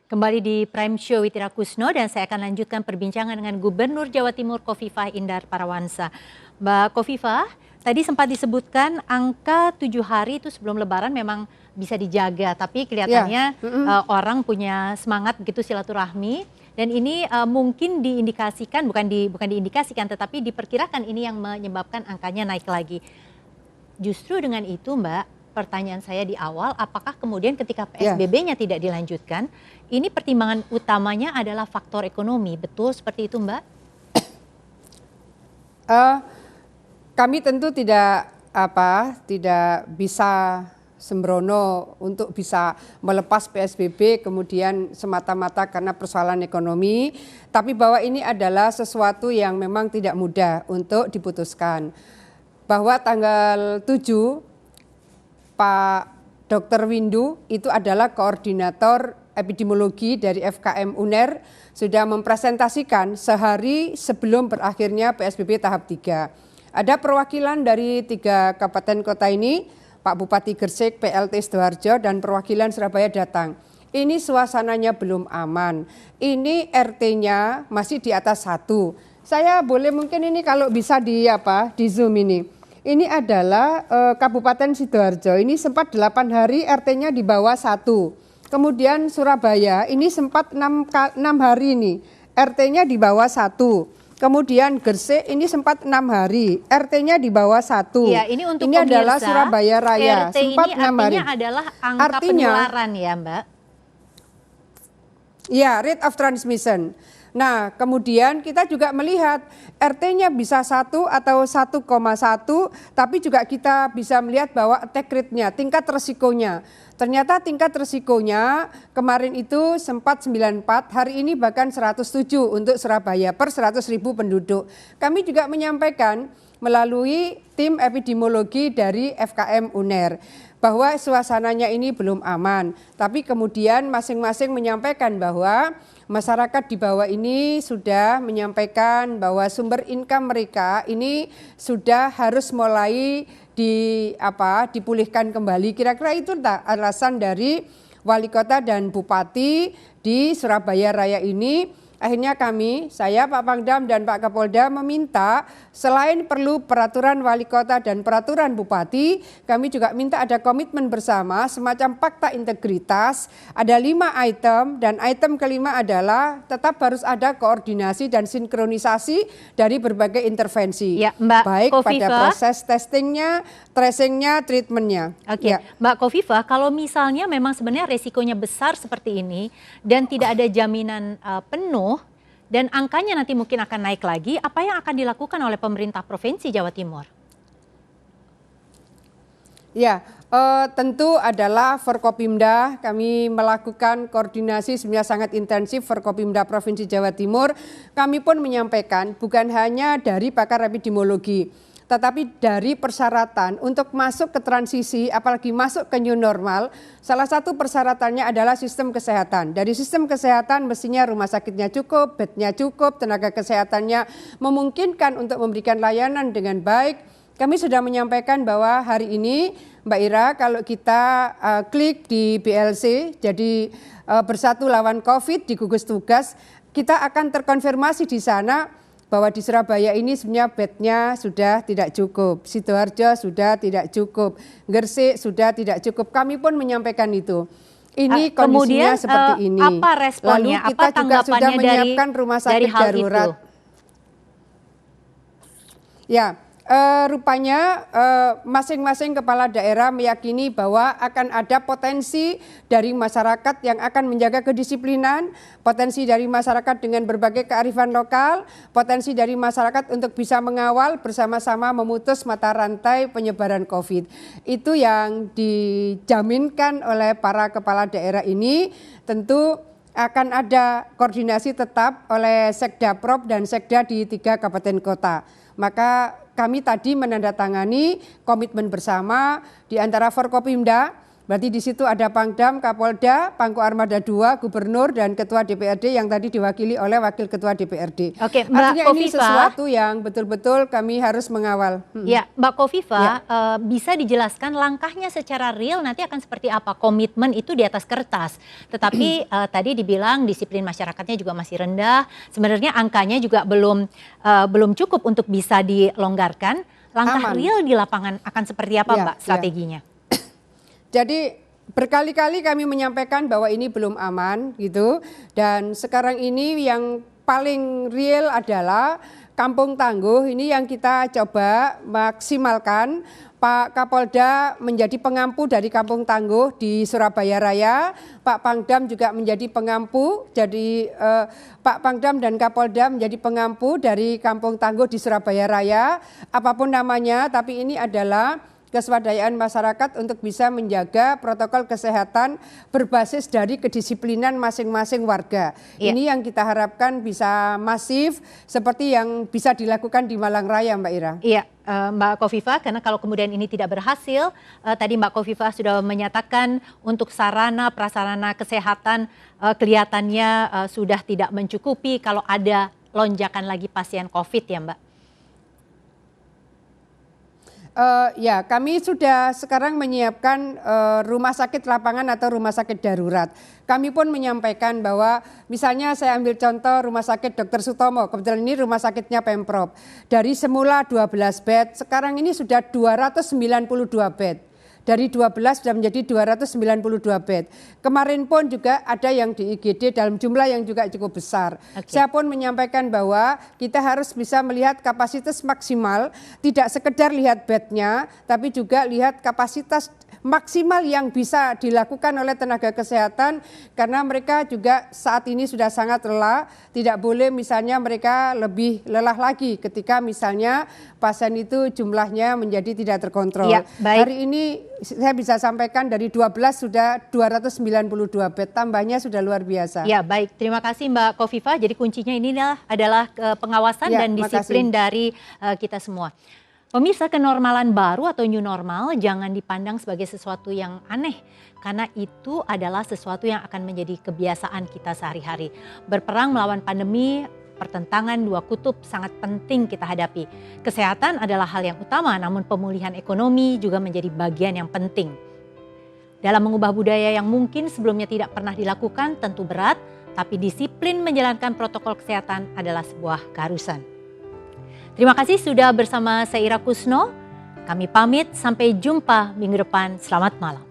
Kembali di Prime Show with Ira Kusno dan saya akan lanjutkan perbincangan dengan Gubernur Jawa Timur Kofifah Indar Parawansa. Mbak Kofifah, tadi sempat disebutkan angka 7 hari itu sebelum Lebaran memang bisa dijaga, tapi kelihatannya orang punya semangat begitu silaturahmi dan ini mungkin diindikasikan, bukan diindikasikan tetapi diperkirakan ini yang menyebabkan angkanya naik lagi. Justru dengan itu Mbak, pertanyaan saya di awal, apakah kemudian ketika PSBB-nya tidak dilanjutkan, ini pertimbangan utamanya adalah faktor ekonomi, betul seperti itu Mbak? Kami tentu tidak bisa sembrono untuk bisa melepas PSBB kemudian semata-mata karena persoalan ekonomi, tapi bahwa ini adalah sesuatu yang memang tidak mudah untuk diputuskan. Bahwa tanggal 7 Pak Dr. Windu itu adalah koordinator epidemiologi dari FKM UNER sudah mempresentasikan sehari sebelum berakhirnya PSBB tahap 3. Ada perwakilan dari 3 kabupaten kota ini, Pak Bupati Gresik, PLT Sidoarjo dan perwakilan Surabaya datang. Ini suasananya belum aman. Ini RT-nya masih di atas 1. Saya boleh mungkin ini kalau bisa di Zoom ini. Ini adalah Kabupaten Sidoarjo, ini sempat 8 hari RT-nya di bawah 1. Kemudian Surabaya ini sempat 6 hari nih, RT-nya di bawah 1. Kemudian Gresik ini sempat 6 hari, RT-nya di bawah 1. Ya, ini untuk ini pemirsa, adalah Surabaya Raya, RT sempat ini 6 hari. Artinya adalah angka penularan ya Mbak? Ya, rate of transmission. Nah, kemudian kita juga melihat RT-nya bisa 1 atau 1,1, tapi juga kita bisa melihat bahwa attack rate-nya, tingkat resikonya. Ternyata tingkat resikonya kemarin itu sempat 94, hari ini bahkan 107 untuk Surabaya per 100.000 penduduk. Kami juga menyampaikan melalui tim epidemiologi dari FKM UNER bahwa suasananya ini belum aman. Tapi kemudian masing-masing menyampaikan bahwa masyarakat di bawah ini sudah menyampaikan bahwa sumber income mereka ini sudah harus mulai dipulihkan kembali. Kira-kira itu alasan dari wali kota dan bupati di Surabaya Raya ini. Akhirnya saya, Pak Pangdam dan Pak Kapolda meminta selain perlu peraturan wali kota dan peraturan bupati, kami juga minta ada komitmen bersama semacam fakta integritas, ada 5 item dan item kelima adalah tetap harus ada koordinasi dan sinkronisasi dari berbagai intervensi. Ya, Mbak baik Kofifah, pada proses testingnya, tracingnya, treatmentnya. Oke, ya. Mbak Kofifah, kalau misalnya memang sebenarnya resikonya besar seperti ini dan tidak ada jaminan penuh, dan angkanya nanti mungkin akan naik lagi, apa yang akan dilakukan oleh pemerintah Provinsi Jawa Timur? Ya, tentu adalah Forkopimda, kami melakukan koordinasi sebenarnya sangat intensif Forkopimda Provinsi Jawa Timur. Kami pun menyampaikan bukan hanya dari pakar epidemiologi, tetapi dari persyaratan untuk masuk ke transisi, apalagi masuk ke new normal, salah satu persyaratannya adalah sistem kesehatan. Dari sistem kesehatan mestinya rumah sakitnya cukup, bednya cukup, tenaga kesehatannya memungkinkan untuk memberikan layanan dengan baik. Kami sudah menyampaikan bahwa hari ini Mbak Ira, kalau kita klik di BLC, jadi Bersatu Lawan COVID di gugus tugas, kita akan terkonfirmasi di sana bahwa di Surabaya ini sebenarnya bednya sudah tidak cukup, Sidoarjo sudah tidak cukup, Gresik sudah tidak cukup. Kami pun menyampaikan itu. Ini kondisinya seperti ini. Apa responnya? Lalu kita juga sudah menyiapkan rumah sakit darurat. Ya, rupanya masing-masing kepala daerah meyakini bahwa akan ada potensi dari masyarakat yang akan menjaga kedisiplinan, potensi dari masyarakat dengan berbagai kearifan lokal, potensi dari masyarakat untuk bisa mengawal bersama-sama memutus mata rantai penyebaran COVID. Itu yang dijaminkan oleh para kepala daerah ini. Tentu akan ada koordinasi tetap oleh Sekda Prop dan Sekda di 3 kabupaten kota. Maka kami tadi menandatangani komitmen bersama di antara Forkopimda, Berarti di situ ada Pangdam, Kapolda, Pangku Armada 2, Gubernur, dan Ketua DPRD yang tadi diwakili oleh Wakil Ketua DPRD. Oke, Mbak Artinya ini Kofifa, sesuatu yang betul-betul kami harus mengawal. ya, Mbak Kofifa, bisa dijelaskan langkahnya secara real nanti akan seperti apa? Komitmen itu di atas kertas, tetapi tadi dibilang disiplin masyarakatnya juga masih rendah. Sebenarnya angkanya juga belum cukup untuk bisa dilonggarkan. Langkah real di lapangan akan seperti apa, Mbak, strateginya? Jadi berkali-kali kami menyampaikan bahwa ini belum aman gitu, dan sekarang ini yang paling real adalah Kampung Tangguh ini yang kita coba maksimalkan. Pak Kapolda menjadi pengampu dari Kampung Tangguh di Surabaya Raya, Pak Pangdam juga menjadi pengampu, jadi Pak Pangdam dan Kapolda menjadi pengampu dari Kampung Tangguh di Surabaya Raya, apapun namanya, tapi ini adalah keswadayaan masyarakat untuk bisa menjaga protokol kesehatan berbasis dari kedisiplinan masing-masing warga. Ini yang kita harapkan bisa masif seperti yang bisa dilakukan di Malang Raya, Mbak Ira. Iya, Mbak Kofifa, karena kalau kemudian ini tidak berhasil, tadi Mbak Kofifa sudah menyatakan untuk sarana prasarana kesehatan kelihatannya sudah tidak mencukupi kalau ada lonjakan lagi pasien COVID ya, Mbak? Ya, kami sudah sekarang menyiapkan rumah sakit lapangan atau rumah sakit darurat. Kami pun menyampaikan bahwa misalnya saya ambil contoh Rumah Sakit Dr. Sutomo, kebetulan ini rumah sakitnya Pemprov. Dari semula 12 bed, sekarang ini sudah 292 bed. Dari 12 sudah menjadi 292 bed. Kemarin pun juga ada yang di IGD dalam jumlah yang juga cukup besar. Saya pun menyampaikan bahwa kita harus bisa melihat kapasitas maksimal, tidak sekedar lihat bednya, tapi juga lihat kapasitas maksimal yang bisa dilakukan oleh tenaga kesehatan, karena mereka juga saat ini sudah sangat lelah. Tidak boleh misalnya mereka lebih lelah lagi ketika misalnya pasien itu jumlahnya menjadi tidak terkontrol. Ya, hari ini saya bisa sampaikan dari 12 sudah 292 bed, tambahnya sudah luar biasa. Ya, baik, terima kasih Mbak Kofifa. Jadi kuncinya ini adalah pengawasan dan disiplin dari kita semua. Pemirsa, kenormalan baru atau new normal jangan dipandang sebagai sesuatu yang aneh, karena itu adalah sesuatu yang akan menjadi kebiasaan kita sehari-hari. Berperang melawan pandemi, pertentangan dua kutub sangat penting kita hadapi. Kesehatan adalah hal yang utama, namun pemulihan ekonomi juga menjadi bagian yang penting. Dalam mengubah budaya yang mungkin sebelumnya tidak pernah dilakukan tentu berat, tapi disiplin menjalankan protokol kesehatan adalah sebuah keharusan. Terima kasih sudah bersama saya Ira Kusno. Kami pamit, sampai jumpa minggu depan. Selamat malam.